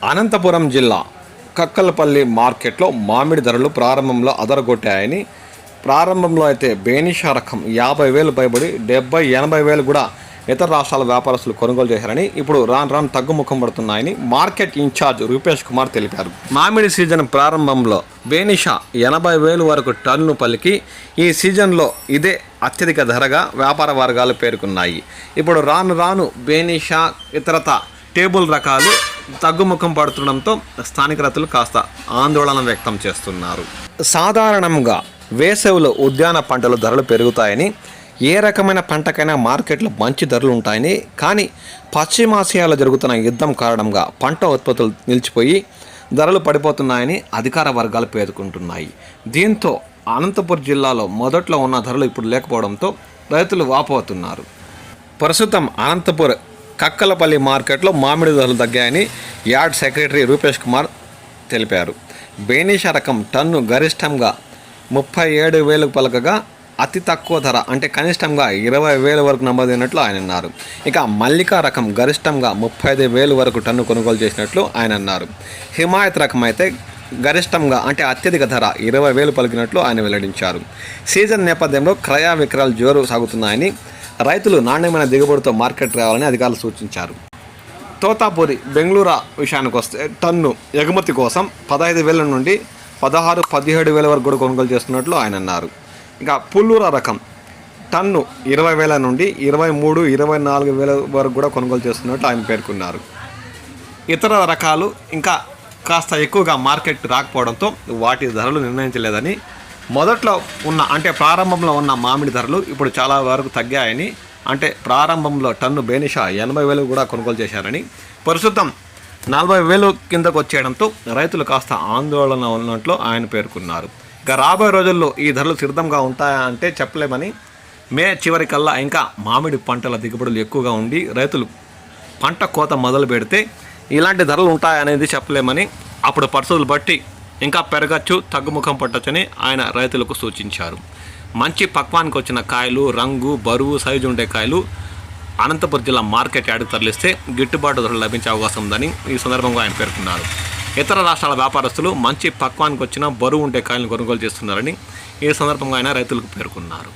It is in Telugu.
అనంతపురం జిల్లా కక్కలపల్లి మార్కెట్లో మామిడి ధరలు ప్రారంభంలో అదరగొట్టాయని, ప్రారంభంలో అయితే బేనిషా రకం 50,000 పైబడి 70,000-80,000 కూడా ఇతర రాష్ట్రాల వ్యాపారస్తులు కొనుగోలు చేశారని, ఇప్పుడు రాను తగ్గుముఖం పడుతున్నాయని మార్కెట్ ఇన్ఛార్జ్ రూపేష్ కుమార్ తెలిపారు. మామిడి సీజన్ ప్రారంభంలో బేనిషా 80,000 వరకు టన్ను పలికి ఈ సీజన్లో ఇదే అత్యధిక ధరగా వ్యాపార వర్గాలు పేర్కొన్నాయి. ఇప్పుడు రాను బేనిషా ఇతరత టేబుల్ రకాలు తగ్గుముఖం పడుతుండడంతో స్థానిక రైతులు కాస్త ఆందోళన వ్యక్తం చేస్తున్నారు. సాధారణంగా వేసవిలో ఉద్యాన పంటల ధరలు పెరుగుతాయని, ఏ రకమైన పంటకైనా మార్కెట్లో మంచి ధరలు ఉంటాయని, కానీ పశ్చిమాసియాలో జరుగుతున్న యుద్ధం కారణంగా పంట ఉత్పత్తులు నిలిచిపోయి ధరలు పడిపోతున్నాయని అధికార వర్గాలు పేర్కొంటున్నాయి. దీంతో అనంతపురం జిల్లాలో మొదట్లో ఉన్న ధరలు ఇప్పుడు లేకపోవడంతో రైతులు వాపోతున్నారు. ప్రస్తుతం అనంతపురం కక్కలపల్లి మార్కెట్లో మామిడి ధరలు తగ్గాయని యార్డ్ సెక్రటరీ రూపేష్ కుమార్ తెలిపారు. బేనిషా రకం టన్ను గరిష్టంగా 37,000 పలకగా అతి తక్కువ ధర అంటే కనిష్టంగా 20,000 వరకు నమోదైనట్లు ఆయన అన్నారు. ఇక మల్లికా రకం గరిష్టంగా 35,000 వరకు టన్ను కొనుగోలు చేసినట్లు ఆయన అన్నారు. హిమాయత్ రకం అయితే గరిష్టంగా అంటే అత్యధిక ధర 20,000 పలికినట్లు ఆయన వెల్లడించారు. సీజన్ నేపథ్యంలో క్రయ విక్రయాలు జోరు సాగుతున్నాయని, రైతులు నాణ్యమైన దిగుబడితో మార్కెట్ రావాలని అధికారులు సూచించారు. తోతాపూరి బెంగళూరు విషయానికి వస్తే టన్ను ఎగుమతి కోసం 15,000 నుండి 16-17,000 వరకు కూడా కొనుగోలు చేస్తున్నట్లు ఆయన అన్నారు. ఇక పుల్లూరా రకం టన్ను 20,000 నుండి 23-24,000 వరకు కూడా కొనుగోలు చేస్తున్నట్లు ఆయన పేర్కొన్నారు. ఇతర రకాలు ఇంకా కాస్త ఎక్కువగా మార్కెట్ రాకపోవడంతో వాటి ధరలు నిర్ణయించలేదని, మొదట్లో ఉన్న అంటే ప్రారంభంలో ఉన్న మామిడి ధరలు ఇప్పుడు చాలా వరకు తగ్గాయని, అంటే ప్రారంభంలో టన్ను బేనిషా 80,000 కూడా కొనుగోలు చేశారని, ప్రస్తుతం 40,000 కిందకు వచ్చేయడంతో రైతులు కాస్త ఆందోళన ఉన్నట్లు ఆయన పేర్కొన్నారు. ఇక రాబోయే రోజుల్లో ఈ ధరలు సిద్ధంగా ఉంటాయా అంటే చెప్పలేమని, మే చివరికల్లా ఇంకా మామిడి పంటల దిగుబడులు ఎక్కువగా ఉండి రైతులు పంట కోత మొదలు పెడితే ఇలాంటి ధరలు ఉంటాయనేది చెప్పలేమని, అప్పుడు పరిస్థితులు బట్టి ఇంకా పెరగచ్చు, తగ్గుముఖం పట్టొచ్చని ఆయన రైతులకు సూచించారు. మంచి పక్వానికి వచ్చిన కాయలు, రంగు, బరువు, సైజు ఉండే కాయలు అనంతపురం జిల్లా మార్కెట్ యార్డుకు తరలిస్తే గిట్టుబాటు ధరలు లభించే అవకాశం ఉందని ఈ సందర్భంగా ఆయన పేర్కొన్నారు. ఇతర రాష్ట్రాల వ్యాపారస్తులు మంచి పక్వానికి వచ్చిన బరువు ఉండే కాయలను కొనుగోలు చేస్తున్నారని ఈ సందర్భంగా ఆయన రైతులకు పేర్కొన్నారు.